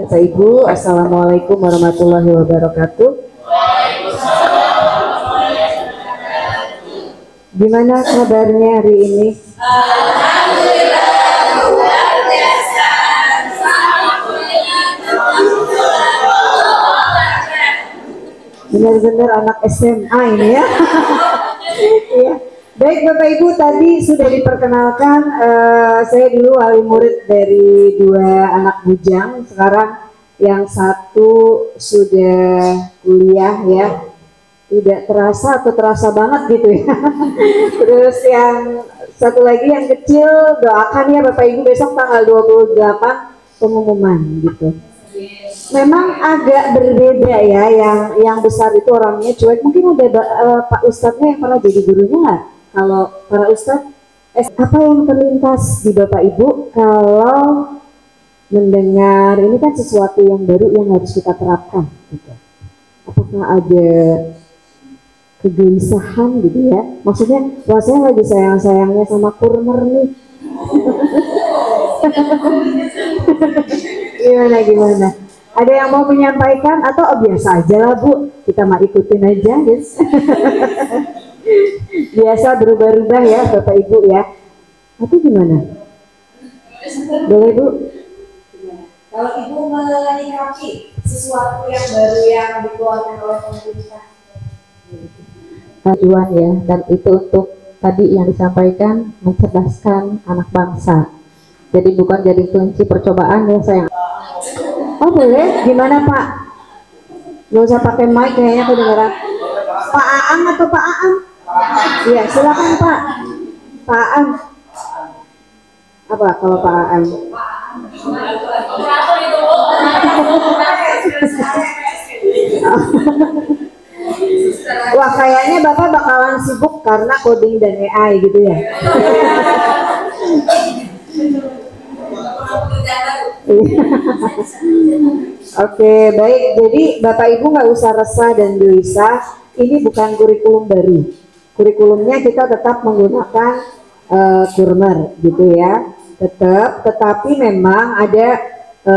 Bapak Ibu, Assalamualaikum warahmatullahi wabarakatuh. Gimana kabarnya hari ini? Benar-benar anak SMA ini ya. Ya. Baik Bapak Ibu, tadi sudah diperkenalkan, saya dulu wali murid dari dua anak bujang. Sekarang yang satu sudah kuliah ya, tidak terasa atau terasa banget gitu ya. Terus yang satu lagi yang kecil, doakan ya Bapak Ibu, besok tanggal 28 pengumuman gitu. Memang agak berbeda ya, yang besar itu orangnya cuek. Mungkin ada Pak Ustadznya yang pernah jadi gurunya nggak? Kalau para Ustadz, apa yang terlintas di Bapak Ibu kalau mendengar ini kan sesuatu yang baru yang harus kita terapkan gitu. Apakah ada kegelisahan gitu ya? Maksudnya, wah saya lagi sayang-sayangnya sama kurmer nih. Gimana? Ada yang mau menyampaikan atau biasa aja lah Bu, kita mau ikutin aja guys. Biasa berubah-ubah ya Bapak Ibu ya. Atau gimana? Boleh Bu? Kalau Ibu menyikapi sesuatu yang baru yang dikeluarkan oleh pemerintah. Tujuan ya, dan itu untuk tadi yang disampaikan mencerdaskan anak bangsa. Jadi bukan jadi kunci percobaan ya sayang. Oh boleh, gimana Pak? Gak usah pakai mic kayaknya kedengeran. Pak Aang atau Pak Aang? Iya silakan Pak. Pak Aang. Apa kalau Pak Aang? Wah kayaknya Bapak bakalan sibuk karena coding dan AI gitu ya. Oke, baik. Jadi Bapak Ibu nggak usah resah dan gelisah. Ini bukan kurikulum baru. Kurikulumnya kita tetap menggunakan kurmer, gitu ya. Tetapi memang ada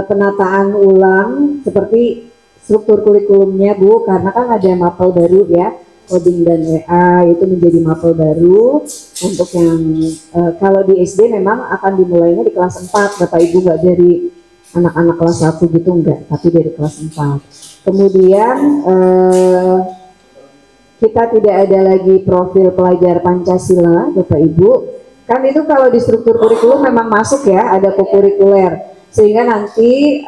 penataan ulang seperti struktur kurikulumnya Bu, karena kan ada mapel baru ya. Coding dan WA itu menjadi mapel baru untuk yang kalau di SD memang akan dimulainya di kelas 4 Bapak Ibu, nggak dari anak-anak kelas 1 gitu enggak, tapi dari kelas 4. Kemudian kita tidak ada lagi profil pelajar Pancasila Bapak Ibu, kan itu kalau di struktur kurikulum memang masuk ya, ada kokurikuler, sehingga nanti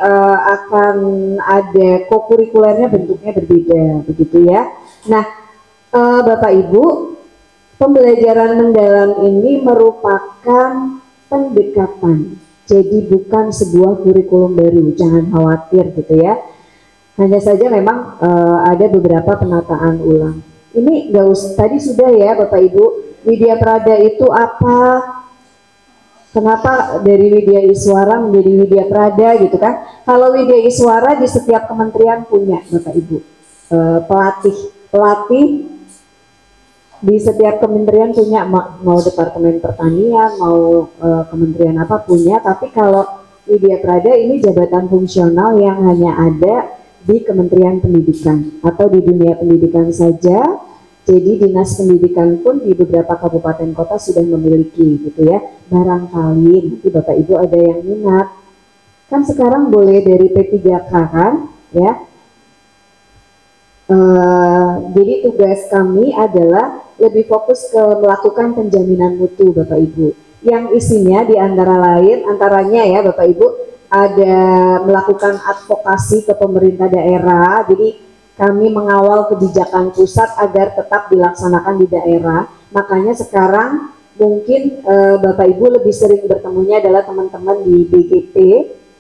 akan ada kokurikulernya bentuknya berbeda begitu ya. Nah Bapak Ibu, pembelajaran mendalam ini merupakan pendekatan, jadi bukan sebuah kurikulum baru, jangan khawatir gitu ya. Hanya saja memang ada beberapa penataan ulang. Ini nggak usah, tadi sudah ya Bapak Ibu, Widya Prada itu apa? Kenapa dari Widya Iswara menjadi Widya Prada gitu kan? Kalau Widya Iswara di setiap kementerian punya Bapak Ibu pelatih di setiap kementerian punya, mau Departemen Pertanian, mau kementerian apa punya. Tapi kalau Widya Prada ini jabatan fungsional yang hanya ada di Kementerian Pendidikan atau di dunia pendidikan saja. Jadi dinas pendidikan pun di beberapa kabupaten kota sudah memiliki gitu ya. Barangkali nanti Bapak Ibu ada yang minat, kan sekarang boleh dari P3K kan ya. Jadi tugas kami adalah lebih fokus ke melakukan penjaminan mutu Bapak Ibu, yang isinya di antaranya ya Bapak Ibu, ada melakukan advokasi ke pemerintah daerah. Jadi kami mengawal kebijakan pusat agar tetap dilaksanakan di daerah. Makanya sekarang mungkin Bapak Ibu lebih sering bertemunya adalah teman-teman di BGP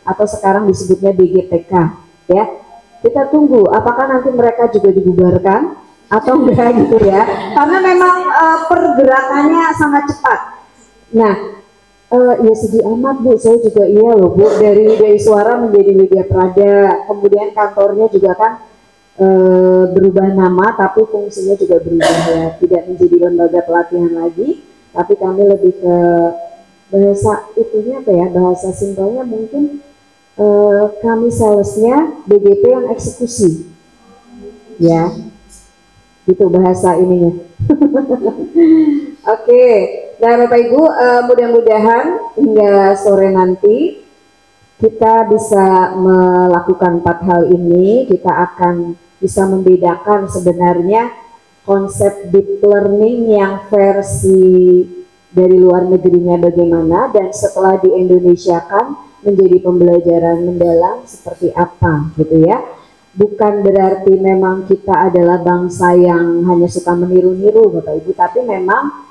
atau sekarang disebutnya BGTK ya. Kita tunggu apakah nanti mereka juga dibubarkan atau enggak gitu ya, karena memang pergerakannya sangat cepat. Nah ya sedih amat Bu, saya juga iya loh Bu, dari Widya Iswara menjadi Widya Prada, kemudian kantornya juga kan berubah nama tapi fungsinya juga berubah ya, tidak menjadi lembaga pelatihan lagi, tapi kami lebih ke bahasa itunya apa ya, bahasa simpelnya mungkin kami salesnya BGP on eksekusi, ya, gitu bahasa ininya. Oke, nah Bapak Ibu, mudah-mudahan hingga sore nanti kita bisa melakukan 4 hal ini. Kita akan bisa membedakan sebenarnya konsep deep learning yang versi dari luar negerinya bagaimana, dan setelah di Indonesia kan menjadi pembelajaran mendalam seperti apa gitu ya. Bukan berarti memang kita adalah bangsa yang hanya suka meniru-niru Bapak Ibu, tapi memang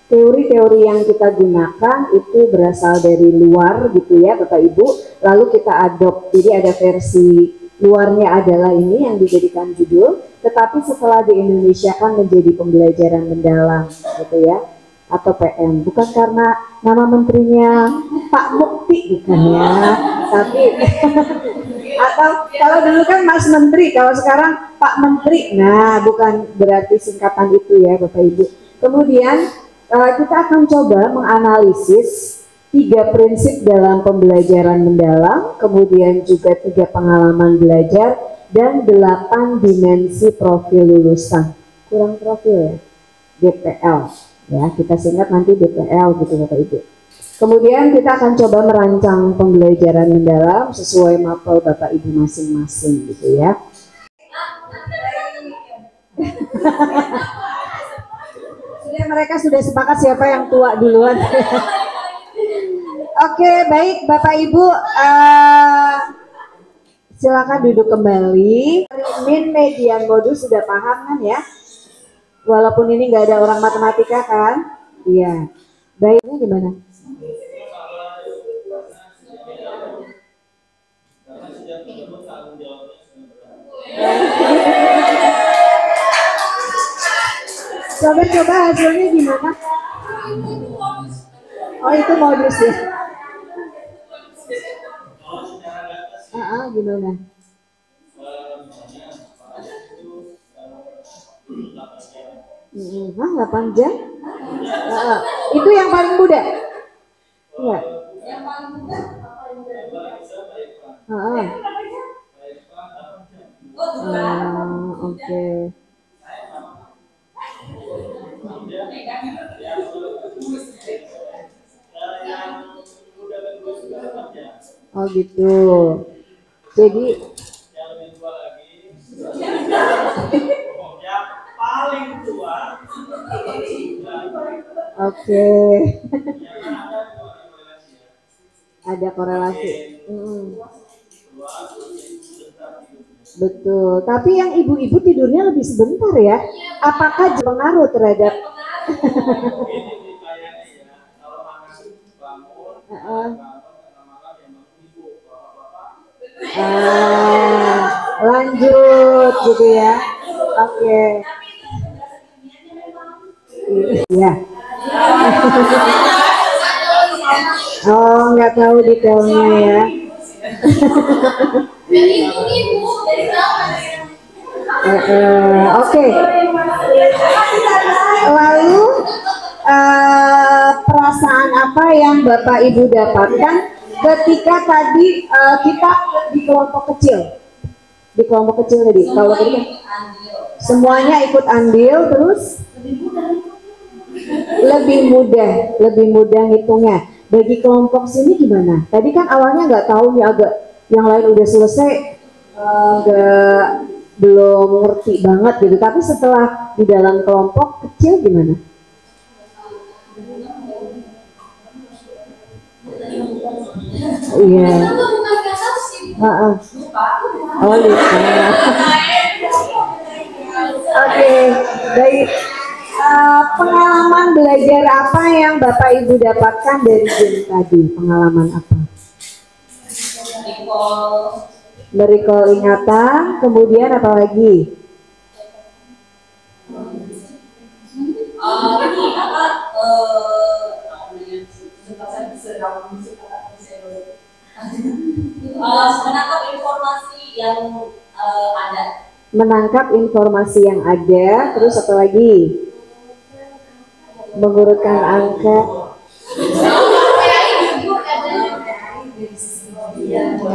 teori-teori yang kita gunakan itu berasal dari luar gitu ya Bapak Ibu, lalu kita adopt. Jadi ada versi luarnya adalah ini yang dijadikan judul, tetapi setelah di Indonesia kan menjadi pembelajaran mendalam gitu ya, atau PM. Bukan karena nama menterinya Pak Mukti, bukan ya, tapi atau kalau dulu kan Mas Menteri, kalau sekarang Pak Menteri. Nah, bukan berarti singkatan itu ya Bapak Ibu. Kemudian kita akan coba menganalisis 3 prinsip dalam pembelajaran mendalam, kemudian juga 3 pengalaman belajar, dan 8 dimensi profil lulusan. Kurang profil ya, DPL ya, kita singkat nanti DPL gitu Bapak Ibu. Kemudian kita akan coba merancang pembelajaran mendalam sesuai mapel Bapak Ibu masing-masing gitu ya. Mereka sudah sepakat siapa yang tua duluan. Oke, baik Bapak Ibu, silakan duduk kembali. Min median modus sudah paham kan ya? Walaupun ini nggak ada orang matematika kan? Iya. Baiknya gimana? Coba hasilnya gimana? Oh, itu modus ya. Gimana? Hah, 8 jam? Itu yang paling muda? Iya. Oke. Oh gitu. Jadi paling tua. Oke. Ada korelasi. Betul. Tapi yang ibu-ibu tidurnya lebih sebentar ya. Apakah pengaruh terhadap lanjut gitu ya. Oke. Iya. Oh, nggak tahu detailnya ya. Oke. Lalu perasaan apa yang Bapak Ibu dapatkan ketika tadi kita di kelompok kecil? Di kelompok kecil tadi, kalau tadi semuanya ikut andil, terus lebih mudah hitungnya. Bagi kelompok sini gimana? Tadi kan awalnya nggak tahu nih, agak yang lain udah selesai, belum ngerti banget gitu. Tapi setelah di dalam kelompok kecil gimana? Iya. Oh, lupa. Oke, baik. Pengalaman belajar apa yang Bapak Ibu dapatkan dari game tadi? Pengalaman apa? Merecall ingatan, kemudian apa lagi? Menangkap informasi yang ada. Menangkap informasi yang ada, terus apa lagi? Mengurutkan angka.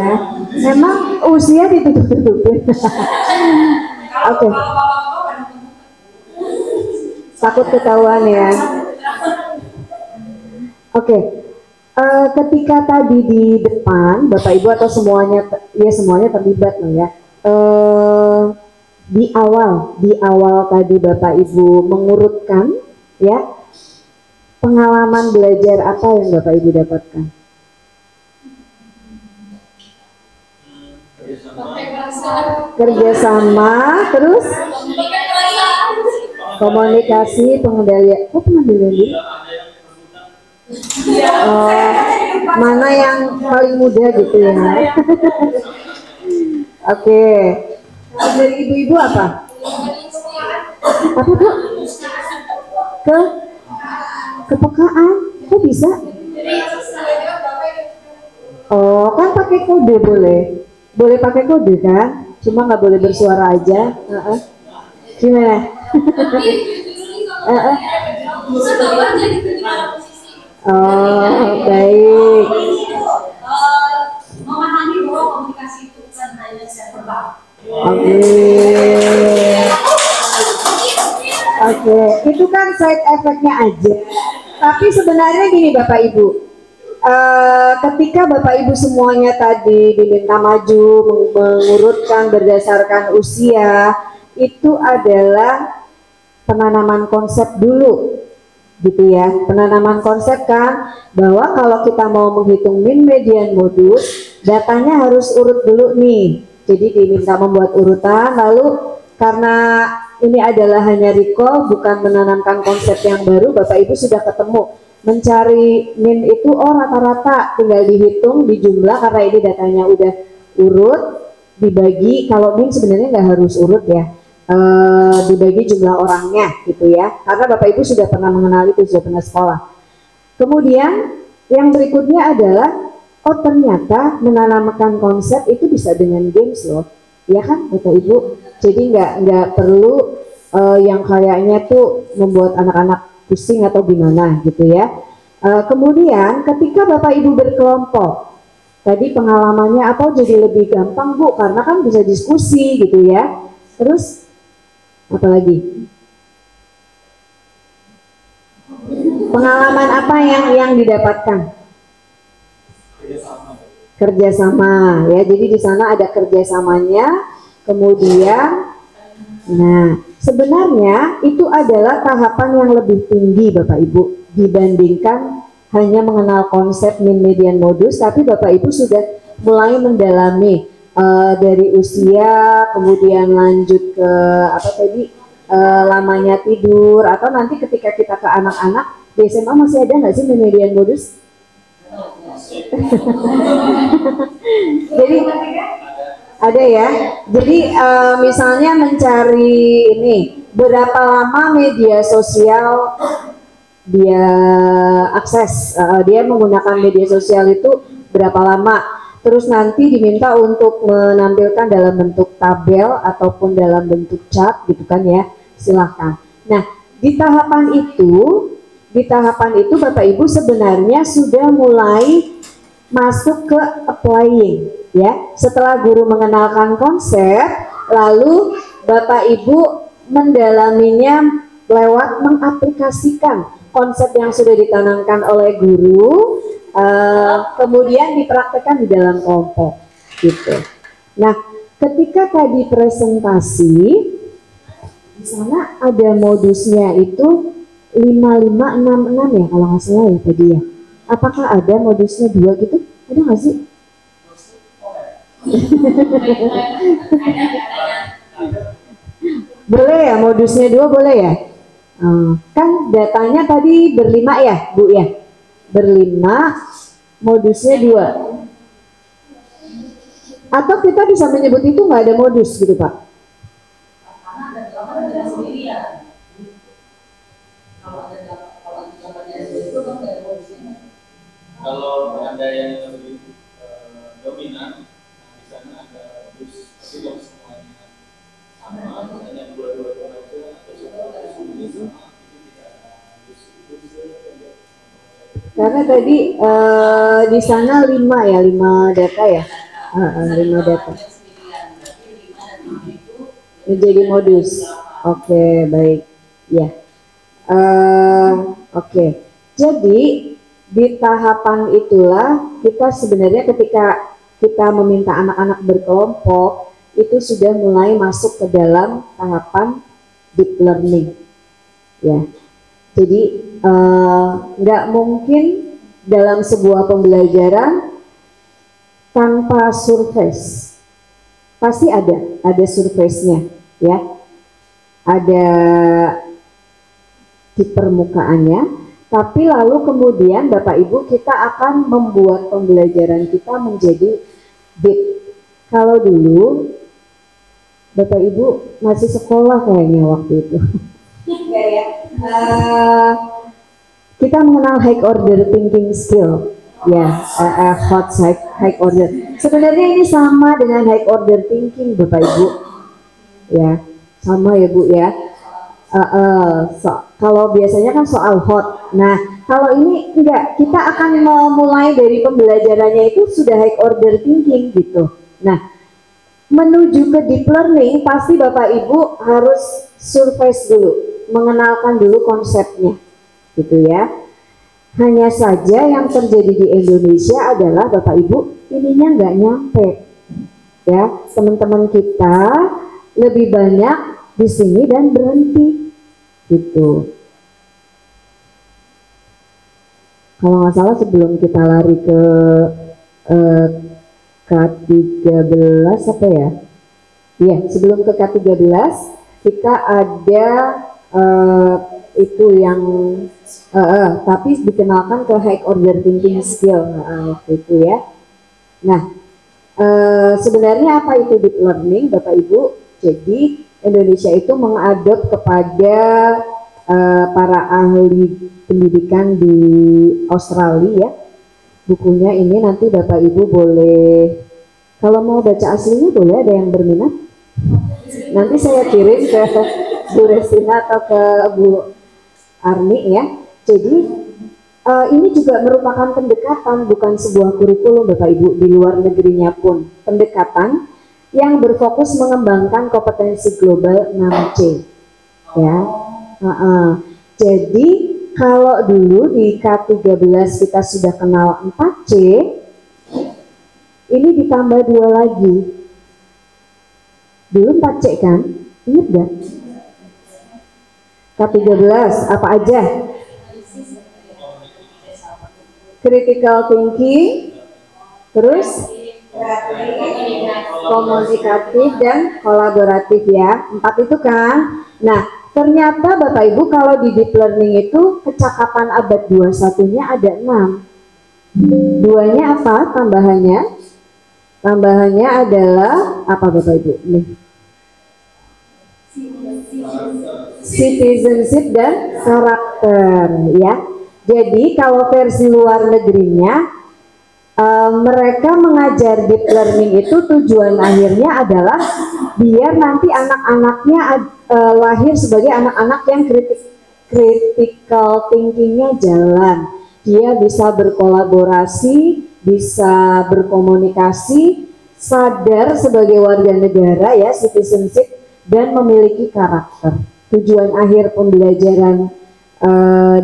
ya. Memang usia ditutup-tutupin. Oke. Takut ketahuan ya. Oke. Ketika tadi di depan Bapak Ibu atau semuanya terlibat loh ya. Di awal tadi Bapak Ibu mengurutkan ya, pengalaman belajar apa yang Bapak Ibu dapatkan? Kerjasama, terus komunikasi, pengendalian. Mana yang paling mudah gitu ya? Oke. Dari ibu-ibu apa? Apa Bu? Kepekaan. Kok bisa? Oh, kan pakai kode boleh. Boleh pakai kode kan? Cuma nggak boleh bersuara aja. Gimana? Oh, baik. Memahami bahwa komunikasi itu bukan hanya verbal. Oke, itu kan side effect-nya aja. Tapi sebenarnya gini Bapak Ibu, ketika Bapak Ibu semuanya tadi diminta maju mengurutkan berdasarkan usia, itu adalah penanaman konsep dulu, gitu ya. Penanaman konsep kan, bahwa kalau kita mau menghitung min, median, modus, datanya harus urut dulu nih. Jadi diminta membuat urutan, lalu karena ini adalah hanya recall, bukan menanamkan konsep yang baru, Bapak Ibu sudah ketemu. Mencari min itu, oh rata-rata, tinggal dihitung, dijumlah, karena ini datanya udah urut, dibagi, kalau min sebenarnya nggak harus urut ya, dibagi jumlah orangnya gitu ya, karena Bapak Ibu sudah pernah mengenal itu, sudah pernah sekolah. Kemudian yang berikutnya adalah, oh ternyata menanamkan konsep itu bisa dengan games loh, ya kan Bapak Ibu. Jadi nggak perlu yang kayaknya tuh membuat anak-anak pusing atau gimana gitu ya. Kemudian ketika Bapak Ibu berkelompok, tadi pengalamannya apa jadi lebih gampang Bu, karena kan bisa diskusi gitu ya. Terus apa lagi? Pengalaman apa yang didapatkan? Kerjasama ya, jadi di sana ada kerjasamanya. Kemudian, nah sebenarnya itu adalah tahapan yang lebih tinggi Bapak Ibu dibandingkan hanya mengenal konsep min, median, modus. Tapi Bapak Ibu sudah mulai mendalami dari usia, kemudian lanjut ke apa tadi, lamanya tidur, atau nanti ketika kita ke anak-anak di SMA masih ada nggak sih min, median, modus? Jadi ada ya. Jadi misalnya mencari ini, berapa lama media sosial dia akses, dia menggunakan media sosial itu berapa lama. Terus nanti diminta untuk menampilkan dalam bentuk tabel ataupun dalam bentuk chart gitu kan ya, silahkan. Nah di tahapan itu Bapak Ibu sebenarnya sudah mulai masuk ke applying ya. Setelah guru mengenalkan konsep, lalu Bapak Ibu mendalaminya lewat mengaplikasikan konsep yang sudah ditanamkan oleh guru, kemudian dipraktekkan di dalam kelompok gitu. Nah ketika tadi presentasi di sana ada modusnya itu 5566 ya kalau nggak salah ya tadi ya. Apakah ada modusnya 2 gitu? Ada nggak sih? Boleh ya, modusnya 2 boleh ya? Kan datanya tadi berlima ya Bu ya? Berlima, modusnya 2. Atau kita bisa menyebut itu nggak ada modus gitu Pak? Kalau ada yang lebih dominan, di sana ada modus, tapi yang semuanya sama, misalnya dua-dua aja atau semuanya sama, itu tidak ada modus. Karena tadi di sana 5 ya, 5 data ya. lima data menjadi modus. Oke, baik ya. Oke, jadi di tahapan itulah kita sebenarnya ketika kita meminta anak-anak berkelompok itu sudah mulai masuk ke dalam tahapan deep learning ya. Jadi nggak mungkin dalam sebuah pembelajaran tanpa surface. Pasti ada surface-nya ya. Ada di permukaannya, tapi lalu kemudian Bapak Ibu kita akan membuat pembelajaran kita menjadi deep. Kalau dulu Bapak Ibu masih sekolah kayaknya waktu itu. Kita mengenal high order thinking skill ya, high order. Sebenarnya ini sama dengan high order thinking Bapak Ibu ya, sama ya Bu ya. Kalau biasanya kan soal hot. Nah, kalau ini enggak, kita akan memulai dari pembelajarannya itu sudah high order thinking gitu. Nah, menuju ke deep learning pasti Bapak Ibu harus surface dulu, mengenalkan dulu konsepnya gitu ya. Hanya saja yang terjadi di Indonesia adalah Bapak Ibu ininya nggak nyampe ya. Teman-teman kita lebih banyak di sini dan berhenti gitu. Kalau nggak salah sebelum kita lari ke K13 apa ya? Iya, sebelum ke K13 kita ada itu yang tapi dikenalkan ke high order thinking skill waktu itu ya. Nah, sebenarnya apa itu deep learning Bapak Ibu? Jadi Indonesia itu mengadop kepada para ahli pendidikan di Australia ya. Bukunya ini nanti Bapak Ibu boleh, kalau mau baca aslinya boleh, ada yang berminat. Nanti saya kirim ke Bu Resina atau ke Bu Arni ya. Jadi ini juga merupakan pendekatan, bukan sebuah kurikulum Bapak Ibu, di luar negerinya pun pendekatan yang berfokus mengembangkan kompetensi global 6C ya. Jadi kalau dulu di K13 kita sudah kenal 4C, ini ditambah 2 lagi. Dulu 4C kan? Ingat gak? K13 apa aja? Critical thinking, terus komunikatif dan kolaboratif ya. 4 itu kan. Nah, ternyata Bapak Ibu kalau di deep learning itu kecakapan abad 21-nya ada 6. 2-nya apa tambahannya? Tambahannya adalah apa Bapak Ibu? Nih. Citizenship dan karakter ya. Jadi kalau versi luar negerinya mereka mengajar deep learning itu tujuan akhirnya adalah biar nanti anak-anaknya lahir sebagai anak-anak yang critical thinkingnya jalan. Dia bisa berkolaborasi, bisa berkomunikasi, sadar sebagai warga negara ya, citizenship, dan memiliki karakter. Tujuan akhir pembelajaran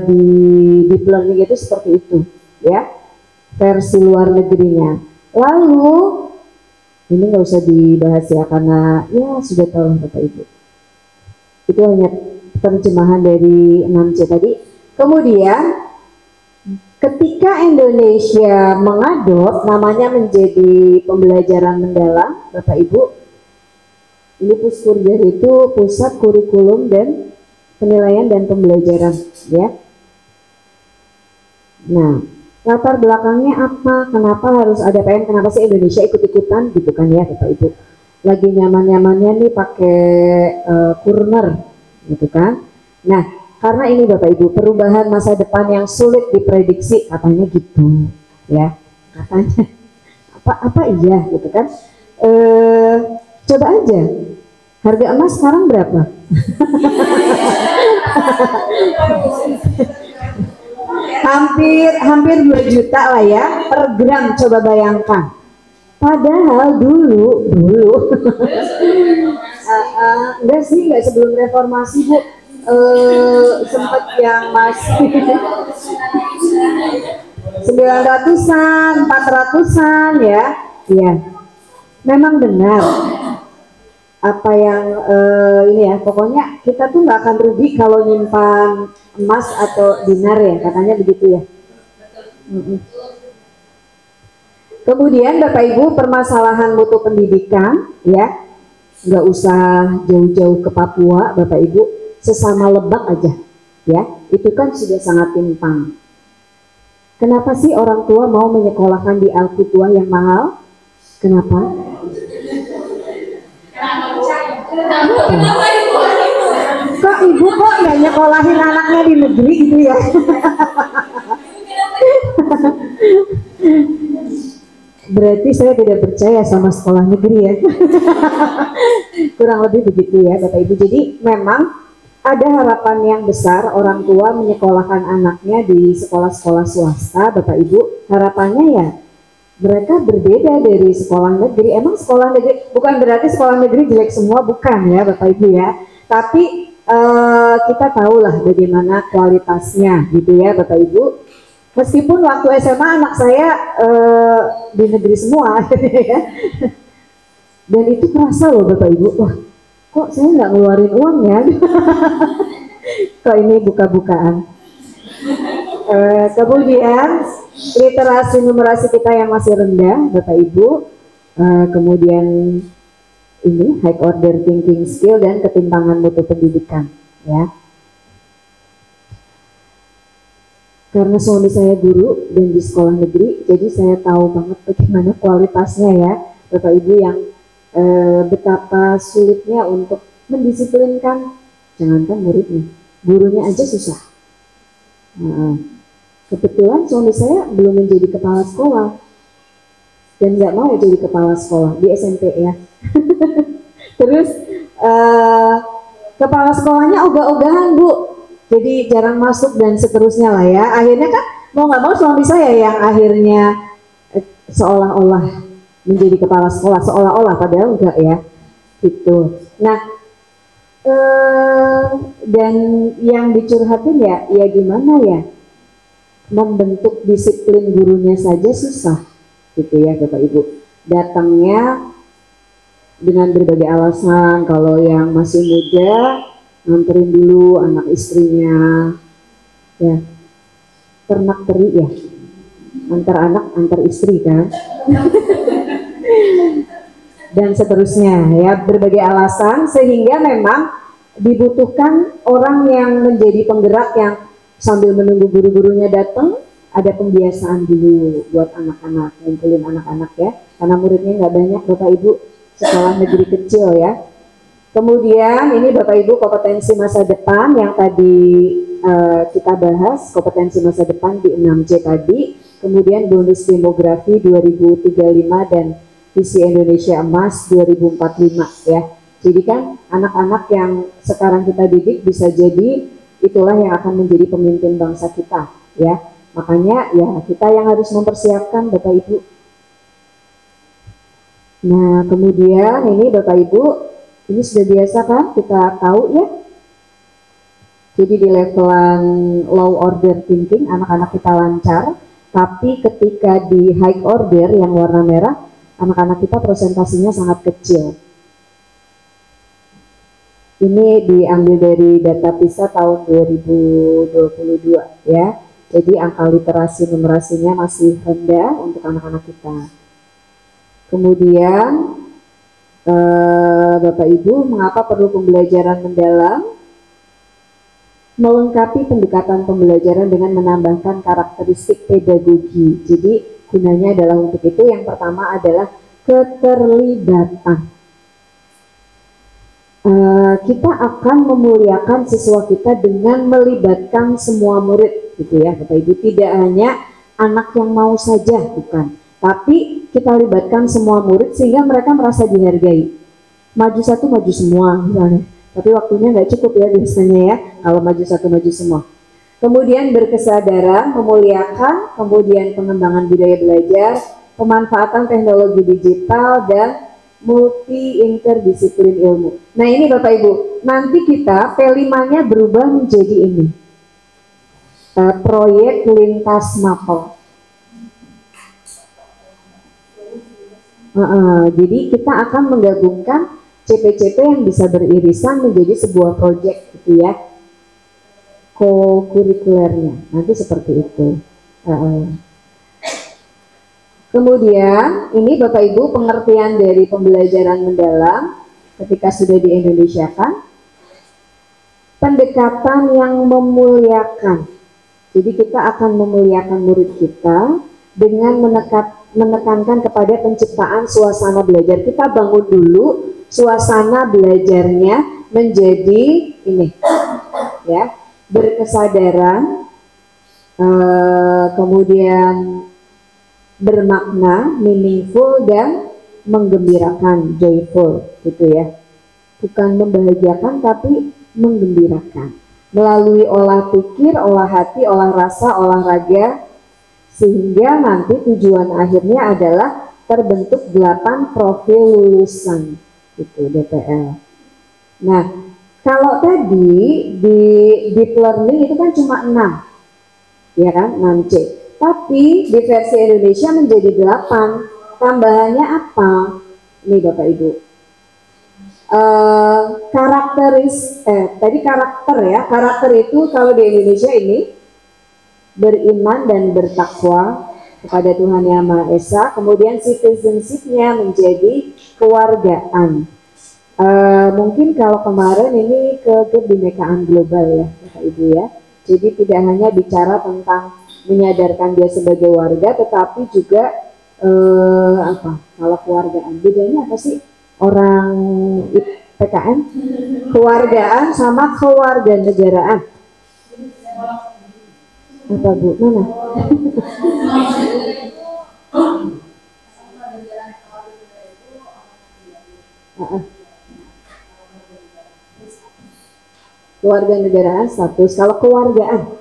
di deep learning itu seperti itu ya, versi luar negerinya. Lalu ini nggak usah dibahas ya karena ya sudah tahu Bapak Ibu. Itu hanya terjemahan dari 6C tadi. Kemudian ketika Indonesia mengadop namanya menjadi pembelajaran mendalam Bapak Ibu, ini Puskurja itu pusat kurikulum dan penilaian dan pembelajaran ya. Nah, latar belakangnya apa? Kenapa harus ada PM? Kenapa sih Indonesia ikut-ikutan gitu kan ya Bapak Ibu? Lagi nyaman-nyamannya nih pakai Kurner gitu kan. Nah, karena ini Bapak Ibu perubahan masa depan yang sulit diprediksi katanya gitu ya. Katanya apa iya gitu kan. Coba aja harga emas sekarang berapa? hampir 2 juta lah ya per gram, coba bayangkan Padahal dulu enggak sih, enggak sebelum reformasi Bu, sempat yang masih 900-an, 400-an ya, iya. Memang benar apa yang ini ya, pokoknya kita tuh nggak akan rugi kalau nyimpan emas atau dinar ya, katanya begitu ya. Kemudian Bapak Ibu, permasalahan mutu pendidikan ya, nggak usah jauh-jauh ke Papua Bapak Ibu, sesama Lebak aja ya, itu kan sudah sangat timpang. Kenapa sih orang tua mau menyekolahkan di Al-Qutua yang mahal? Kenapa? Kok ibu kok nggak nyekolahin anaknya di negeri gitu ya? Berarti saya tidak percaya sama sekolah negeri ya. Kurang lebih begitu ya Bapak Ibu. Jadi memang ada harapan yang besar orang tua menyekolahkan anaknya di sekolah-sekolah swasta Bapak Ibu. Harapannya ya mereka berbeda dari sekolah negeri. Emang sekolah negeri, bukan berarti sekolah negeri jelek semua, bukan ya Bapak Ibu ya. Tapi kita tahulah bagaimana kualitasnya gitu ya Bapak Ibu. Meskipun waktu SMA anak saya di negeri semua ya. Dan itu kerasa loh Bapak Ibu, wah kok saya nggak ngeluarin uang ya. Kok ini buka-bukaan. Kemudian literasi numerasi kita yang masih rendah Bapak Ibu, kemudian ini high order thinking skill dan ketimpangan mutu pendidikan ya. Karena suami saya guru dan di sekolah negeri, jadi saya tahu banget bagaimana kualitasnya ya Bapak Ibu, yang betapa sulitnya untuk mendisiplinkan, jangankan muridnya, gurunya aja susah. Kebetulan suami saya belum menjadi kepala sekolah dan nggak mau jadi kepala sekolah di SMP ya. Terus kepala sekolahnya ogah-ogahan Bu, jadi jarang masuk dan seterusnya lah ya. Akhirnya kan mau nggak mau suami saya yang akhirnya seolah-olah menjadi kepala sekolah, seolah-olah padahal enggak ya gitu. Nah dan yang dicurhatin ya gimana ya, membentuk disiplin gurunya saja susah gitu ya Bapak Ibu. Datangnya dengan berbagai alasan, kalau yang masih muda nganterin dulu anak istrinya ya, ternak teri ya, antar anak antar istri kan. Dan seterusnya ya, berbagai alasan, sehingga memang dibutuhkan orang yang menjadi penggerak yang sambil menunggu guru-gurunya datang, ada pembiasaan dulu buat anak-anak, ngumpulin anak-anak ya, karena muridnya nggak banyak Bapak Ibu, sekolah negeri kecil ya. Kemudian ini Bapak Ibu kompetensi masa depan yang tadi kita bahas, kompetensi masa depan di 6C tadi, kemudian bonus demografi 2035 dan visi Indonesia Emas 2045 ya. Jadi kan anak-anak yang sekarang kita didik bisa jadi itulah yang akan menjadi pemimpin bangsa kita ya. Makanya ya kita yang harus mempersiapkan Bapak Ibu. Nah kemudian ini Bapak Ibu, ini sudah biasa kan kita tahu ya. Jadi di levelan low order thinking anak-anak kita lancar, tapi ketika di high order yang warna merah, anak-anak kita presentasinya sangat kecil. Ini diambil dari data PISA tahun 2022 ya. Jadi angka literasi numerasinya masih rendah untuk anak-anak kita. Kemudian Bapak Ibu, mengapa perlu pembelajaran mendalam? Melengkapi pendekatan pembelajaran dengan menambahkan karakteristik pedagogi. Jadi gunanya adalah untuk itu. Yang pertama adalah keterlibatan. Kita akan memuliakan siswa kita dengan melibatkan semua murid gitu ya Bapak Ibu, tidak hanya anak yang mau saja, bukan, tapi kita libatkan semua murid sehingga mereka merasa dihargai. Maju satu maju semua misalnya, tapi waktunya nggak cukup ya biasanya ya kalau maju satu maju semua. Kemudian berkesadaran, memuliakan, kemudian pengembangan budaya belajar, pemanfaatan teknologi digital dan multi interdisiplin ilmu. Nah ini Bapak Ibu, nanti kita P5-nya berubah menjadi ini, proyek lintas mapel. Jadi kita akan menggabungkan CP-CP yang bisa beririsan menjadi sebuah proyek gitu ya, co-kurikulernya nanti seperti itu. Kemudian ini Bapak Ibu pengertian dari pembelajaran mendalam ketika sudah di Indonesia kan, pendekatan yang memuliakan. Jadi kita akan memuliakan murid kita dengan menekankan kepada penciptaan suasana belajar. Kita bangun dulu suasana belajarnya menjadi ini ya, berkesadaran, kemudian bermakna, meaningful, dan menggembirakan, joyful gitu ya. Bukan membahagiakan tapi menggembirakan melalui olah pikir, olah hati, olah rasa, olahraga, sehingga nanti tujuan akhirnya adalah terbentuk 8 profil lulusan itu DPL. Nah kalau tadi di deep learning itu kan cuma 6 ya kan, 6C. Tapi di versi Indonesia menjadi 8. Tambahannya apa? Ini Bapak Ibu. Tadi karakter ya. Karakter itu kalau di Indonesia ini beriman dan bertakwa kepada Tuhan Yang Maha Esa. Kemudian citizenship-nya menjadi kewargaan. Mungkin kalau kemarin ini kebinekaan global ya Bapak Ibu ya. Jadi tidak hanya bicara tentang menyadarkan dia sebagai warga, tetapi juga kalau kewargaan, bedanya apa sih orang PKN? Kewargaan sama kewarganegaraan. Apa Bu? Mana? Kewarganegaraan status. Kalau kewargaan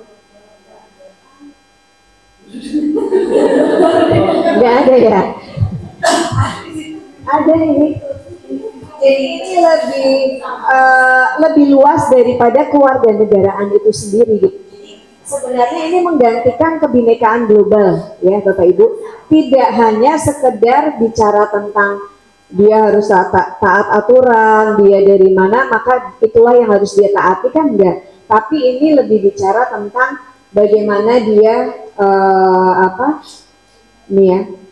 nggak ada ya? Ada ini. Jadi ini lebih luas daripada kewarganegaraan itu sendiri gitu. Sebenarnya ini menggantikan kebinekaan global ya Bapak Ibu. Tidak hanya sekedar bicara tentang dia harus taat aturan, dia dari mana maka itulah yang harus dia taati, kan enggak. Tapi ini lebih bicara tentang bagaimana dia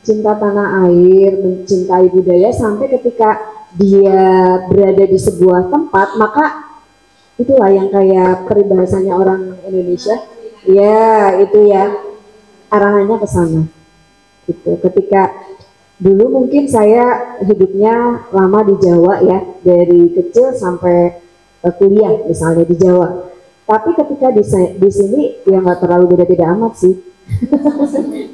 cinta tanah air, mencintai budaya, sampai ketika dia berada di sebuah tempat, maka itulah yang kayak peribahasanya orang Indonesia, ya itu ya arahannya ke sana. Gitu. Ketika dulu mungkin saya hidupnya lama di Jawa ya, dari kecil sampai kuliah misalnya di Jawa. Tapi ketika di sini ya nggak terlalu beda-beda amat sih.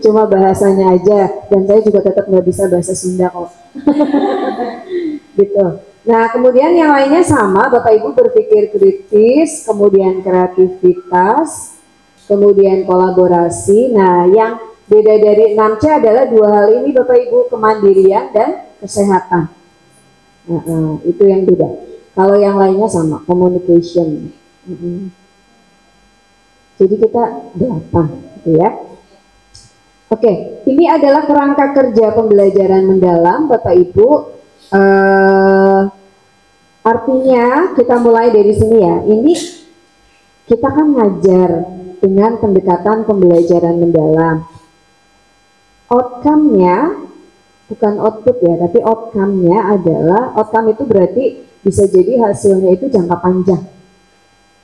Cuma bahasanya aja, dan saya juga tetap nggak bisa bahasa Sunda kok. Gitu. Nah kemudian yang lainnya sama, Bapak Ibu berpikir kritis, kemudian kreativitas, kemudian kolaborasi. Nah yang beda dari 6C adalah 2 hal ini Bapak Ibu, kemandirian dan kesehatan. Itu yang beda. Kalau yang lainnya sama, communication. Jadi kita 8 gitu ya. Oke, ini adalah kerangka kerja pembelajaran mendalam Bapak Ibu. Artinya kita mulai dari sini ya. Ini kita kan ngajar dengan pendekatan pembelajaran mendalam. Outcome-nya bukan output ya, tapi outcome-nya adalah, outcome itu berarti bisa jadi hasilnya itu jangka panjang.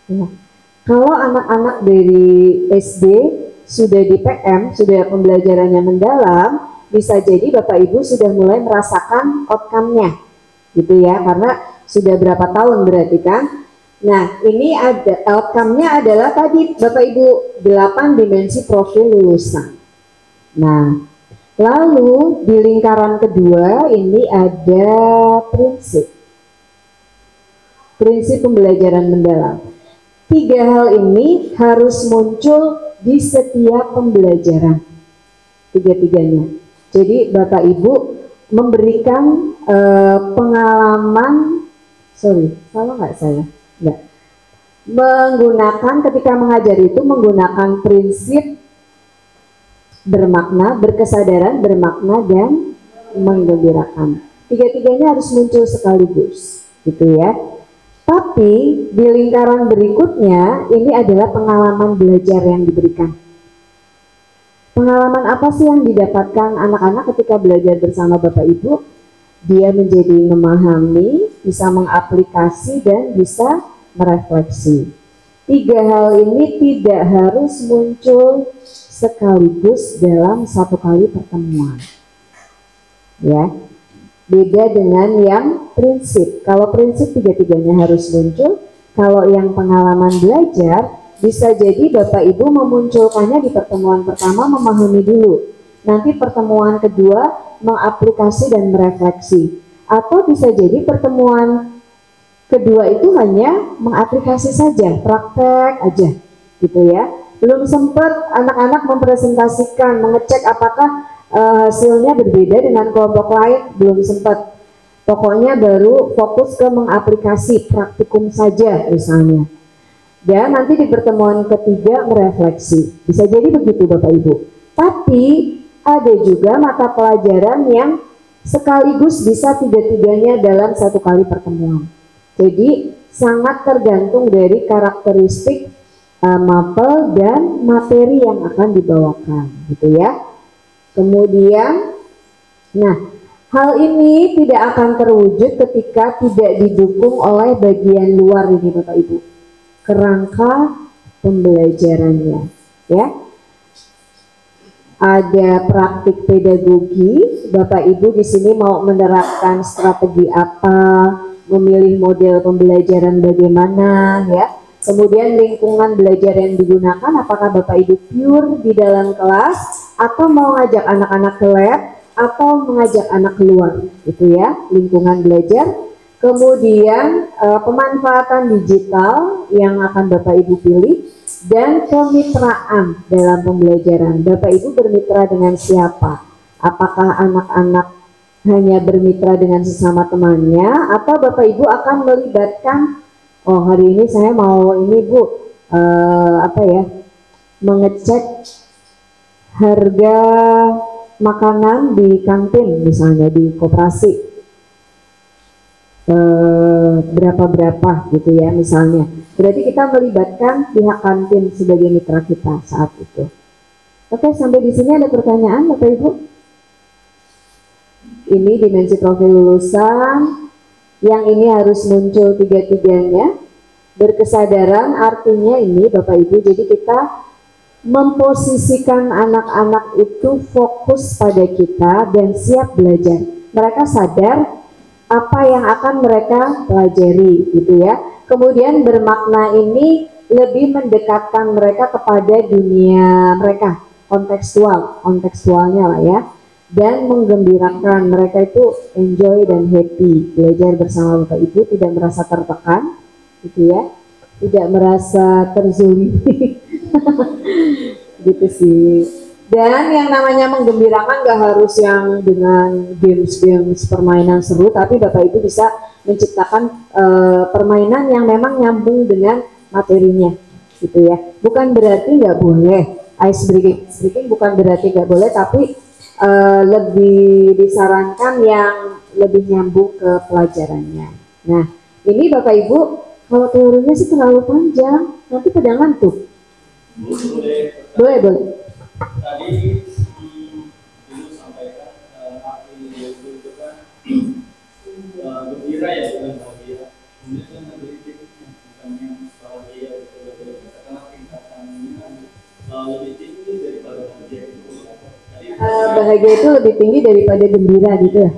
Ya. Kalau anak-anak dari SD sudah di PM, sudah pembelajarannya mendalam, bisa jadi Bapak Ibu sudah mulai merasakan outcome-nya, gitu ya, karena sudah berapa tahun berarti kan. Nah ini ada outcome-nya adalah tadi Bapak Ibu 8 dimensi profil lulusan. Nah lalu di lingkaran kedua ini ada prinsip pembelajaran mendalam. 3 hal ini harus muncul di setiap pembelajaran, 3-tiganya. Jadi Bapak Ibu memberikan pengalaman, salah nggak saya? Nggak. Menggunakan ketika mengajar itu menggunakan prinsip bermakna, berkesadaran, bermakna, dan menggembirakan. Tiga-tiganya harus muncul sekaligus, gitu ya. Tapi di lingkaran berikutnya ini adalah pengalaman belajar yang diberikan. Pengalaman apa sih yang didapatkan anak-anak ketika belajar bersama Bapak Ibu? Dia menjadi memahami, bisa mengaplikasi, dan bisa merefleksi. Tiga hal ini tidak harus muncul sekaligus dalam satu kali pertemuan. Ya, beda dengan yang prinsip. Kalau prinsip tiga-tiganya harus muncul. Kalau yang pengalaman belajar bisa jadi Bapak Ibu memunculkannya di pertemuan pertama, memahami dulu. Nanti pertemuan kedua mengaplikasi dan merefleksi. Atau bisa jadi pertemuan kedua itu hanya mengaplikasi saja, praktek aja, gitu ya. Belum sempat anak-anak mempresentasikan, mengecek apakah hasilnya berbeda dengan kelompok lain, belum sempat. Pokoknya baru fokus ke mengaplikasi, praktikum saja misalnya. Dan nanti di pertemuan ketiga merefleksi. Bisa jadi begitu Bapak Ibu. Tapi ada juga mata pelajaran yang sekaligus bisa tiga-tiganya dalam satu kali pertemuan. Jadi sangat tergantung dari karakteristik mapel dan materi yang akan dibawakan, gitu ya. Kemudian, nah, hal ini tidak akan terwujud ketika tidak didukung oleh bagian luar ini Bapak Ibu. Kerangka pembelajarannya, ya. Ada praktik pedagogi, Bapak Ibu di sini mau menerapkan strategi apa, memilih model pembelajaran bagaimana, ya. Kemudian lingkungan belajar yang digunakan, apakah Bapak Ibu pure di dalam kelas atau mau ngajak anak-anak ke lab atau mengajak anak keluar, gitu ya, lingkungan belajar. Kemudian pemanfaatan digital yang akan Bapak Ibu pilih, dan kemitraan dalam pembelajaran. Bapak Ibu bermitra dengan siapa? Apakah anak-anak hanya bermitra dengan sesama temannya, atau Bapak Ibu akan melibatkan, oh hari ini saya mau ini Bu, mengecek harga makanan di kantin misalnya di koperasi. Berapa gitu ya misalnya. Berarti kita melibatkan pihak kantin sebagai mitra kita saat itu. Oke, sampai di sini ada pertanyaan Bapak Ibu? Ini dimensi profil lulusan, yang ini harus muncul tiga-tiganya. Berkesadaran artinya ini Bapak Ibu, jadi kita memposisikan anak-anak itu fokus pada kita dan siap belajar. Mereka sadar apa yang akan mereka pelajari, gitu ya. Kemudian bermakna ini lebih mendekatkan mereka kepada dunia mereka, kontekstualnya lah ya, dan menggembirakan mereka itu enjoy dan happy belajar bersama Bapak Ibu, tidak merasa tertekan, gitu ya, tidak merasa terzolimi, gitu sih. Dan yang namanya menggembirakan gak harus yang dengan games permainan seru, tapi Bapak Ibu bisa menciptakan permainan yang memang nyambung dengan materinya, gitu ya. Bukan berarti nggak boleh ice breaking, bukan berarti nggak boleh, tapi lebih disarankan yang lebih nyambung ke pelajarannya. Nah, ini Bapak Ibu, kalau teorinya sih terlalu panjang, nanti pada ngantuk. Boleh. Tadi dulu sampaikan arti itu kan gembira ya, bukan bahagia. Kemudian kan ada bukannya bahagia itu karena tingkatannya lebih tinggi daripada bahagia itu. Bahagia itu lebih tinggi daripada gembira gitu ya.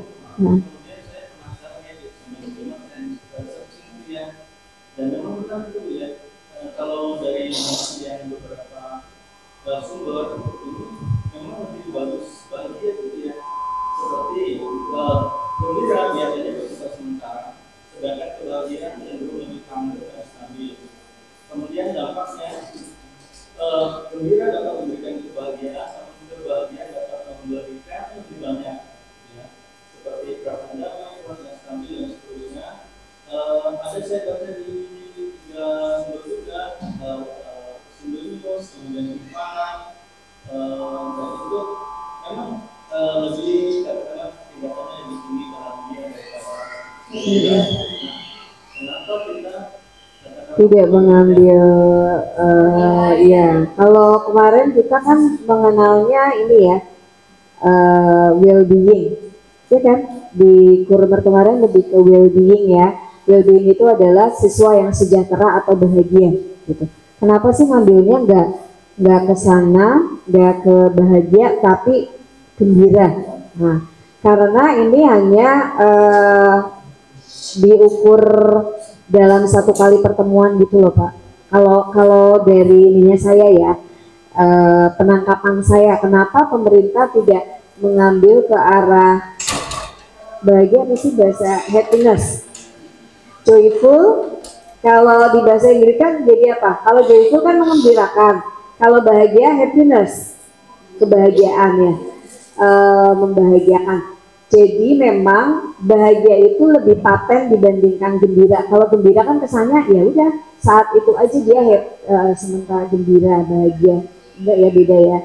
Nah. Kemudian saya penasaran ya dengan searching itu ya, dan memang benar itu ya, kalau dari yang beberapa sumber ini memang lebih bagus bahagia itu ya, seperti gembira biasanya bersifat sementara, sedangkan kebahagiaan cenderung lebih tangguh dan stabil. Kemudian dampaknya gembira dapat memberikan kebahagiaan, namun juga bahagia dapat memberikan lebih ada saya baca di tiga sumber juga, Symbiose, kemudian Ivana, dan itu memang lebih katakanlah tingkatannya lebih tinggi bahagia daripada kenapa kita tidak mengambil ya kalau kemarin kita kan mengenalnya ini ya well-being ya kan di kurmer kemarin lebih ke well-being ya. Well-being itu adalah siswa yang sejahtera atau bahagia gitu. Kenapa sih ngambilnya nggak ke sana, nggak ke bahagia tapi gembira. Nah, karena ini hanya diukur dalam satu kali pertemuan gitu loh Pak. Kalau dari ininya saya ya, penangkapan saya, kenapa pemerintah tidak mengambil ke arah bahagia apa sih bahasa happiness, joyful. Kalau di bahasa Inggris kan jadi apa? Kalau joyful kan mengembirakan, kalau bahagia happiness, kebahagiaan ya, membahagiakan. Jadi memang bahagia itu lebih paten dibandingkan gembira. Kalau gembira kan kesannya ya udah saat itu aja dia sementara gembira bahagia enggak ya, beda ya.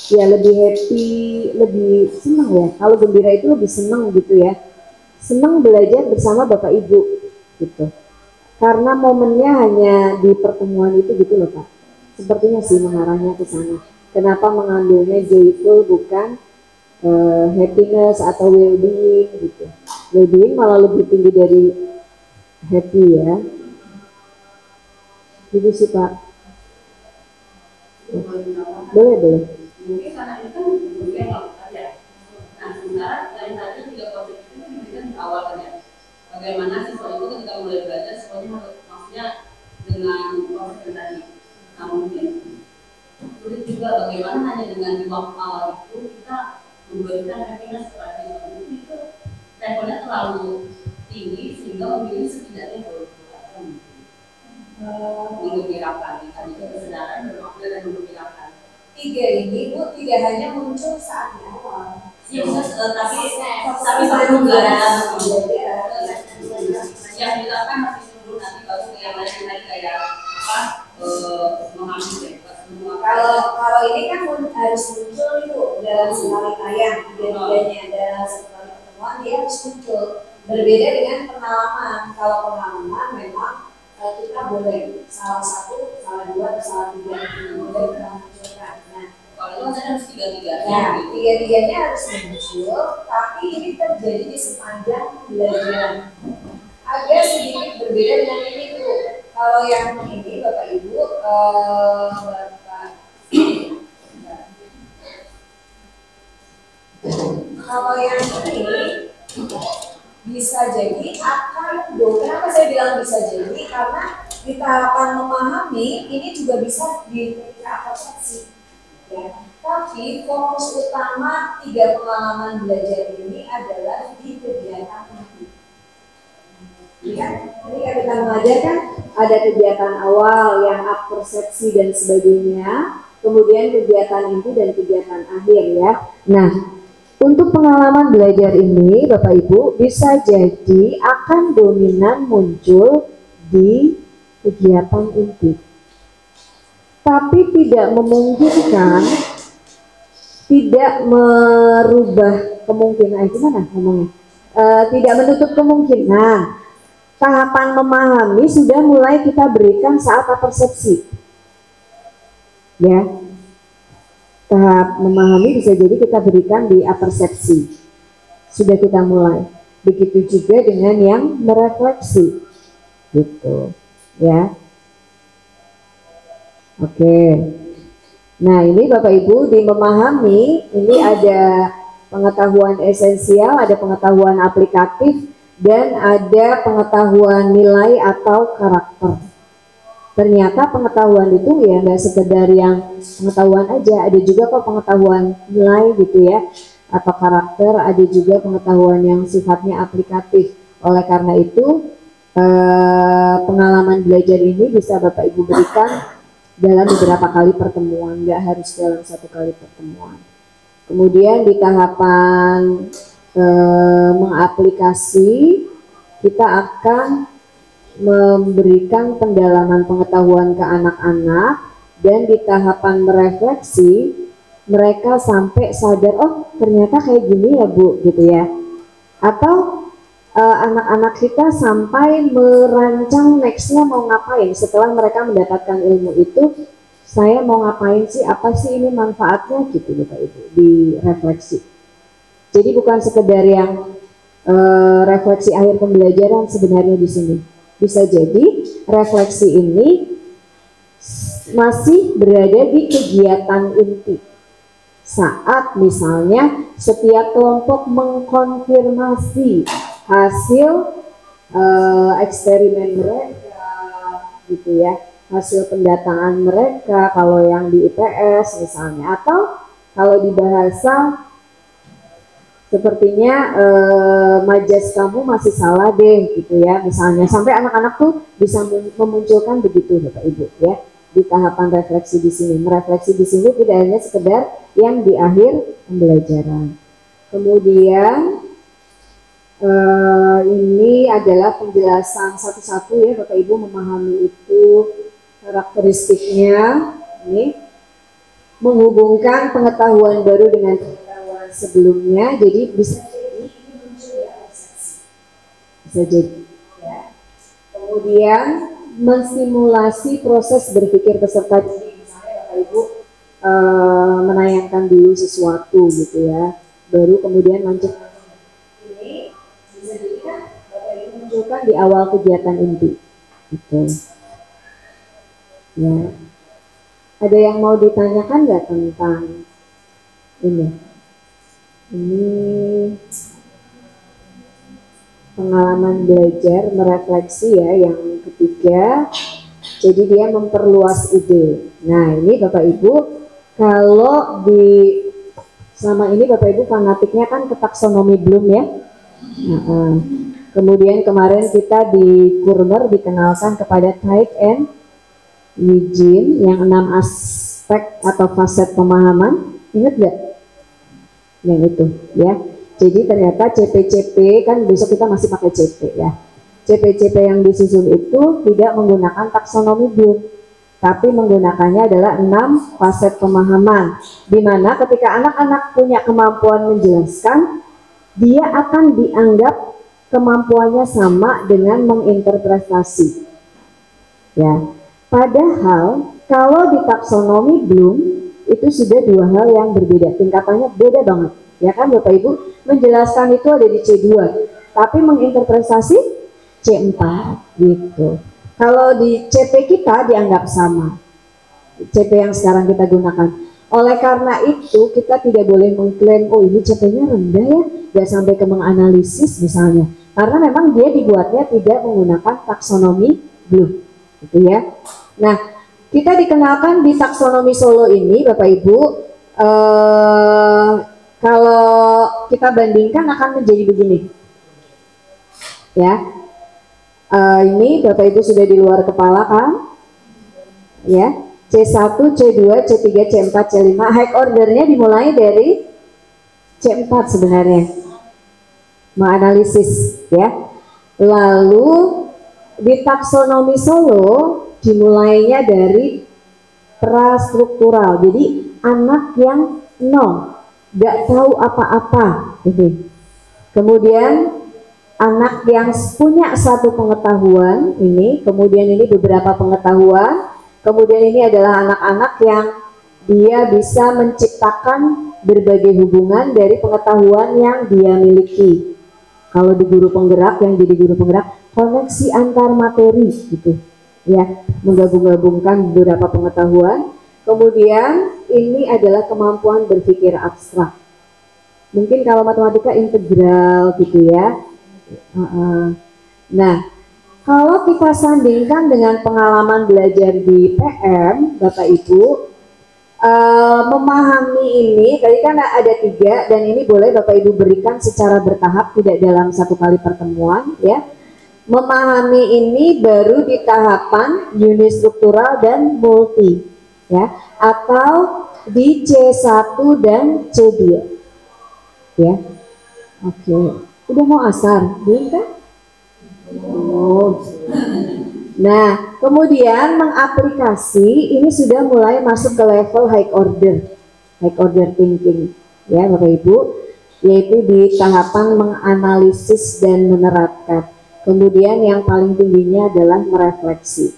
Ya lebih happy, lebih senang ya. Kalau gembira itu lebih senang gitu ya. Senang belajar bersama Bapak Ibu gitu. Karena momennya hanya di pertemuan itu gitu loh Pak. Sepertinya sih mengarahnya ke sana. Kenapa mengambilnya joyful bukan happiness atau well-being gitu. Well-being malah lebih tinggi dari happy ya. Gitu sih Pak. Boleh. Mungkin karena itu kan berbeda melakukan ya. Nah sementara lain tadi juga positif itu diberikan di awal kan ya. Bagaimana siswa itu ketika mulai belajar semuanya harus maksudnya dengan proses tadi. Nah mungkin sulit juga bagaimana hanya dengan di waktu awal itu kita memberikan happiness kepada siswa itu levelnya terlalu tinggi sehingga memilih setidaknya menggembirakan tadi kesadaran bermakna dan menggembirakan. Tiga ini Bu tidak hanya muncul saat di awal. Ya, tapi sebelum belajar yang dilakukan masih sebelum nanti baru yang lain tadi kayak apa mengambil. Kalau ini kan harus muncul itu dalam sekali tayang, tiga-tiganya dalam sekali pertemuan dia harus muncul. Berbeda dengan pengalaman. Kalau pengalaman memang kita boleh salah satu, salah dua, atau salah tiga boleh kita munculkan. Nah, kalau itu harus tiga-tiganya. Nah, tiga-tiganya harus muncul, tapi ini terjadi di sepanjang pembelajaran. Agak sedikit berbeda dengan ini tuh. Kalau yang ini Bapak Ibu, kalau yang ini bisa jadi akan kenapa saya bilang bisa jadi karena di tahapan memahami ini juga bisa diapresiasi ya. Tapi fokus utama tiga pengalaman belajar ini adalah di kegiatan ini. Ya, ini ketika mengajar kan ada kegiatan awal yang persepsi dan sebagainya, kemudian kegiatan inti dan kegiatan akhir ya. Nah, untuk pengalaman belajar ini Bapak Ibu bisa jadi akan dominan muncul di kegiatan inti. Tapi tidak memungkinkan, tidak merubah kemungkinan, gimana ngomongnya? Tidak menutup kemungkinan. Tahapan memahami sudah mulai kita berikan saat persepsi. Ya. Tahap memahami bisa jadi kita berikan di apersepsi. Sudah kita mulai. Begitu juga dengan yang merefleksi. Gitu. Ya. Oke. Nah, ini Bapak Ibu di memahami ini ada pengetahuan esensial, ada pengetahuan aplikatif, dan ada pengetahuan nilai atau karakter. Ternyata pengetahuan itu ya nggak sekedar yang pengetahuan aja, ada juga kok pengetahuan nilai gitu ya, atau karakter, ada juga pengetahuan yang sifatnya aplikatif. Oleh karena itu pengalaman belajar ini bisa Bapak Ibu berikan dalam beberapa kali pertemuan, nggak harus dalam satu kali pertemuan. Kemudian di tahapan mengaplikasi kita akan memberikan pendalaman pengetahuan ke anak-anak, dan di tahapan merefleksi mereka sampai sadar, oh ternyata kayak gini ya Bu, gitu ya. Atau anak-anak kita sampai merancang nextnya mau ngapain setelah mereka mendapatkan ilmu itu. Saya mau ngapain sih, apa sih ini manfaatnya gitu Bapak Ibu, di refleksi. Jadi bukan sekedar yang refleksi akhir pembelajaran sebenarnya di sini. Bisa jadi refleksi ini masih berada di kegiatan inti. Saat misalnya setiap kelompok mengkonfirmasi hasil eksperimen mereka gitu ya, hasil pendataan mereka kalau yang di IPS misalnya, atau kalau di bahasa sepertinya majas kamu masih salah deh gitu ya misalnya, sampai anak-anak tuh bisa memunculkan begitu Bapak Ibu ya di tahapan refleksi di sini. Merefleksi di sini tidak hanya sekedar yang di akhir pembelajaran. Kemudian ini adalah penjelasan satu-satu ya Bapak Ibu memahami itu karakteristiknya. Ini menghubungkan pengetahuan baru dengan pengetahuan sebelumnya, jadi bisa jadi ini muncul ya obsesi, bisa jadi ya. Kemudian mensimulasi proses berpikir peserta, jadi misalnya Bapak Ibu menayangkan dulu sesuatu gitu ya, baru kemudian melanjutkan. Ini bisa jadi kan Bapak Ibu munculkan di awal kegiatan inti gitu ya. Ada yang mau ditanyakan nggak tentang ini? Ini pengalaman belajar merefleksi ya yang ketiga. Jadi dia memperluas ide. Nah ini Bapak Ibu, kalau di selama ini Bapak Ibu fanatiknya kan ke taksonomi Bloom ya. Kemudian kemarin kita di Kurmer dikenalkan kepada Type and Eugene yang 6 aspek atau faset pemahaman. Ingat gak? Yang itu ya. Jadi ternyata CP-CP kan besok kita masih pakai CP ya. CP-CP yang disusun itu tidak menggunakan taksonomi Bloom, tapi menggunakannya adalah 6 faset pemahaman, di mana ketika anak-anak punya kemampuan menjelaskan, dia akan dianggap kemampuannya sama dengan menginterpretasi ya. Padahal kalau di taksonomi Bloom itu sudah dua hal yang berbeda, tingkatannya beda banget ya kan Bapak Ibu. Menjelaskan itu ada di C2, tapi menginterpretasi C4 gitu. Kalau di CP kita dianggap sama, CP yang sekarang kita gunakan. Oleh karena itu kita tidak boleh mengklaim oh ini CP-nya rendah ya, gak sampai ke menganalisis misalnya, karena memang dia dibuatnya tidak menggunakan taksonomi Bloom gitu ya. Nah, kita dikenalkan di taksonomi Solo ini Bapak Ibu, kalau kita bandingkan akan menjadi begini ya. Ini Bapak Ibu sudah di luar kepala kan ya, C1, C2, C3, C4, C5. High ordernya dimulai dari C4 sebenarnya, menganalisis ya. Lalu di taksonomi Solo dimulainya dari prastruktural, jadi anak yang nol, gak tahu apa-apa ini. Kemudian anak yang punya satu pengetahuan ini, kemudian ini beberapa pengetahuan, kemudian ini adalah anak-anak yang dia bisa menciptakan berbagai hubungan dari pengetahuan yang dia miliki. Kalau di guru penggerak, yang jadi guru penggerak, koneksi antar materi gitu ya, menggabung-gabungkan beberapa pengetahuan. Kemudian ini adalah kemampuan berpikir abstrak, mungkin kalau matematika integral gitu ya. Nah, kalau kita sandingkan dengan pengalaman belajar di PM Bapak Ibu, memahami ini tadi kan ada 3, dan ini boleh Bapak Ibu berikan secara bertahap, tidak dalam satu kali pertemuan ya. Memahami ini baru di tahapan unistruktural dan multi ya, atau di C1 dan C2 ya. Oke, udah mau asar belum kan? Oh. Nah, kemudian mengaplikasi ini sudah mulai masuk ke level high order thinking, ya Bapak Ibu, yaitu di tahapan menganalisis dan menerapkan. Kemudian yang paling tingginya adalah merefleksi.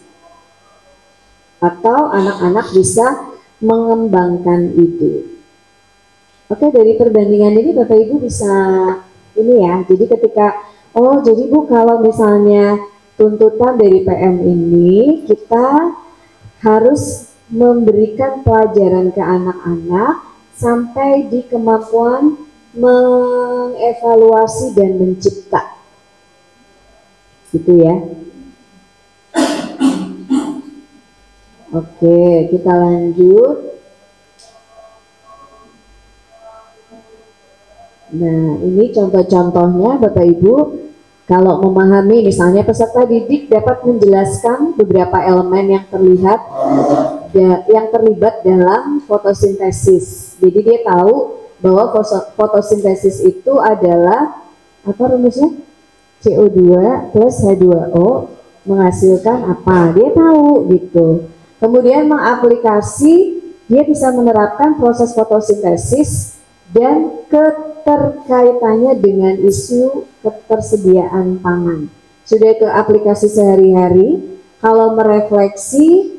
Atau anak-anak bisa mengembangkan ide. Oke, dari perbandingan ini Bapak Ibu bisa ini ya. Jadi ketika jadi Bu, kalau misalnya tuntutan dari PM ini kita harus memberikan pelajaran ke anak-anak sampai di kemampuan mengevaluasi dan mencipta. Gitu ya. Oke, kita lanjut. Nah, ini contoh-contohnya Bapak Ibu. Kalau memahami, misalnya peserta didik dapat menjelaskan beberapa elemen yang terlibat dalam fotosintesis. Jadi dia tahu bahwa fotosintesis itu adalah apa rumusnya? CO2 plus H2O menghasilkan apa? Dia tahu gitu. Kemudian mengaplikasi, dia bisa menerapkan proses fotosintesis dan keterkaitannya dengan isu ketersediaan pangan. Sudah ke aplikasi sehari-hari. Kalau merefleksi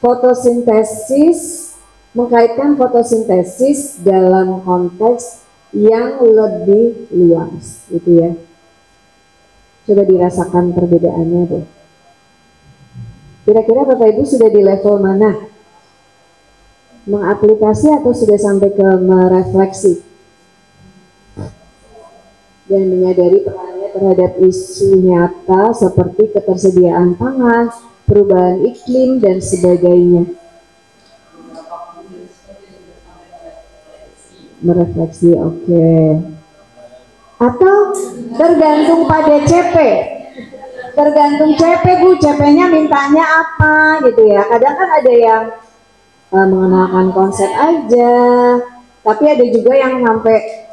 fotosintesis, mengkaitkan fotosintesis dalam konteks yang lebih luas, gitu ya. Coba dirasakan perbedaannya deh. Kira-kira Bapak Ibu sudah di level mana? Mengaplikasi atau sudah sampai ke merefleksi? Dan menyadari perannya terhadap isu nyata seperti ketersediaan pangan, perubahan iklim, dan sebagainya. Merefleksi, oke. Atau tergantung pada CP. Tergantung CP Bu, CP-nya mintanya apa gitu ya. Kadang kan ada yang mengenalkan konsep aja, tapi ada juga yang sampai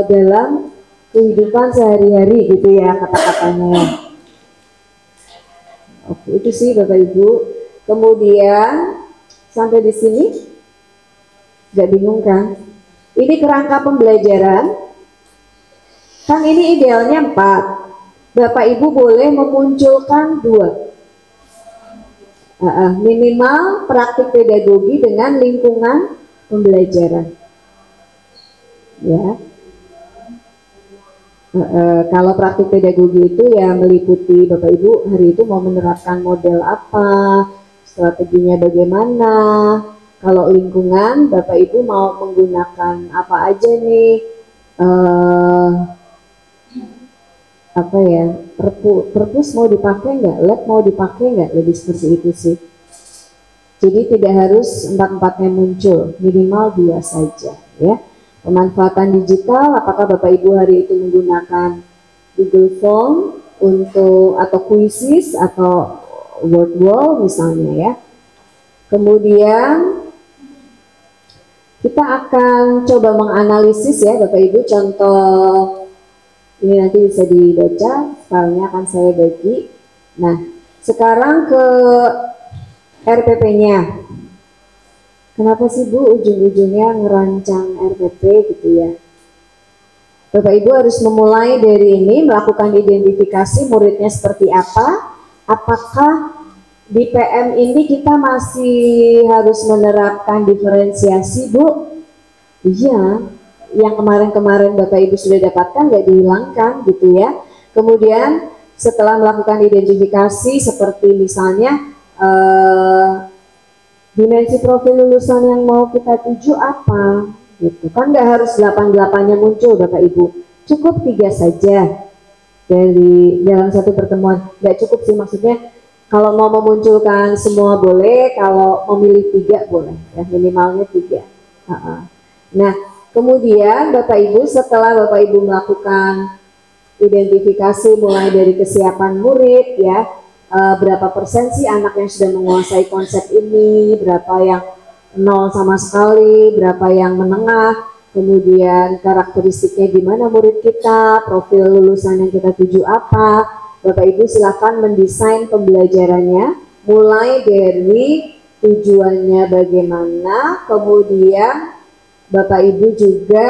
dalam kehidupan sehari-hari gitu ya kata-katanya. Oke, itu sih Bapak Ibu. Kemudian sampai di sini nggak bingung kan? Ini kerangka pembelajaran. Kan ini idealnya 4. Bapak Ibu boleh memunculkan 2. Minimal praktik pedagogi dengan lingkungan pembelajaran. Ya. Kalau praktik pedagogi itu ya meliputi Bapak Ibu hari itu mau menerapkan model apa, strateginya bagaimana. Kalau lingkungan Bapak Ibu mau menggunakan apa aja nih, apa ya, perpus mau dipakai nggak, lab mau dipakai nggak, lebih seperti itu sih. Jadi tidak harus 4-4-nya muncul, minimal 2 saja ya. Pemanfaatan digital, apakah Bapak Ibu hari itu menggunakan Google Form untuk atau Quizzes atau Word Wall misalnya ya. Kemudian kita akan coba menganalisis ya Bapak Ibu, contoh ini nanti bisa dibaca, filenya akan saya bagi. Nah, sekarang ke RPP-nya. Kenapa sih Bu ujung-ujungnya ngerancang RPP gitu ya? Bapak Ibu harus memulai dari ini, melakukan identifikasi muridnya seperti apa. Apakah di PM ini kita masih harus menerapkan diferensiasi Bu? Iya. Yang kemarin-kemarin Bapak Ibu sudah dapatkan nggak dihilangkan gitu ya. Kemudian setelah melakukan identifikasi seperti misalnya dimensi profil lulusan yang mau kita tuju apa gitu kan, nggak harus 8-8-nya muncul Bapak Ibu, cukup 3 saja dari dalam satu pertemuan. Nggak cukup sih, maksudnya kalau mau memunculkan semua boleh, kalau memilih 3 boleh ya, minimalnya 3. Nah, kemudian Bapak Ibu setelah Bapak Ibu melakukan identifikasi mulai dari kesiapan murid ya, berapa persen sih anak yang sudah menguasai konsep ini, berapa yang 0 sama sekali, berapa yang menengah, kemudian karakteristiknya gimana murid kita, profil lulusan yang kita tuju apa, Bapak Ibu silakan mendesain pembelajarannya, mulai dari tujuannya bagaimana, kemudian Bapak Ibu juga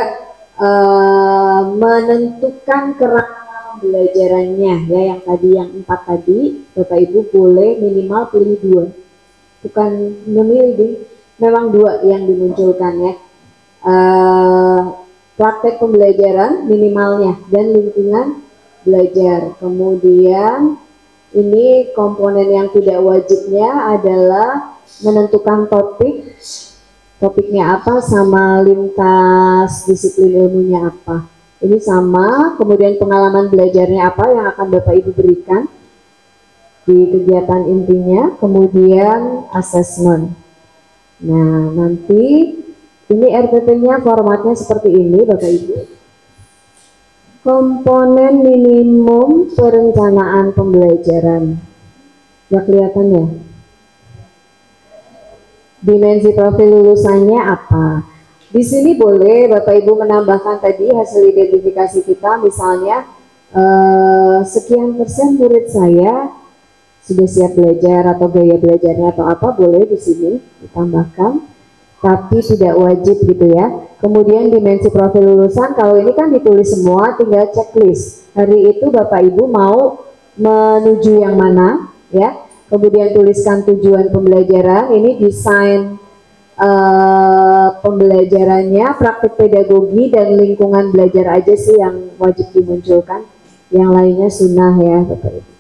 menentukan kerangka pembelajarannya ya, yang tadi yang 4 tadi Bapak Ibu boleh minimal pilih 2, bukan memilih, memang 2 yang dimunculkan ya. Praktek pembelajaran minimalnya dan lingkungan belajar. Kemudian ini komponen yang tidak wajibnya adalah menentukan topiknya apa sama lintas disiplin ilmunya apa. Ini sama, kemudian pengalaman belajarnya apa yang akan Bapak Ibu berikan di kegiatan intinya, kemudian assessment. Nah, nanti ini RPP-nya formatnya seperti ini Bapak Ibu. Komponen minimum perencanaan pembelajaran. Nggak kelihatan ya? Dimensi profil lulusannya apa? Di sini boleh Bapak Ibu menambahkan tadi hasil identifikasi kita, misalnya sekian persen murid saya sudah siap belajar atau gaya belajarnya atau apa, boleh di sini ditambahkan. Tapi tidak wajib gitu ya. Kemudian dimensi profil lulusan, kalau ini kan ditulis semua, tinggal checklist. Hari itu Bapak Ibu mau menuju yang mana ya. Kemudian tuliskan tujuan pembelajaran, ini desain pembelajarannya, praktik pedagogi dan lingkungan belajar aja sih yang wajib dimunculkan. Yang lainnya sunnah ya Bapak Ibu.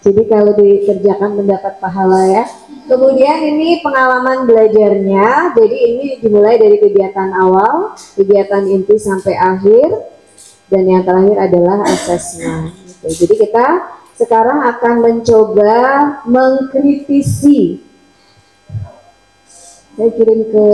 Jadi kalau dikerjakan mendapat pahala ya. Kemudian ini pengalaman belajarnya, jadi ini dimulai dari kegiatan awal, kegiatan inti sampai akhir, dan yang terakhir adalah assessment. Jadi kita sekarang akan mencoba mengkritisi. Saya kirim ke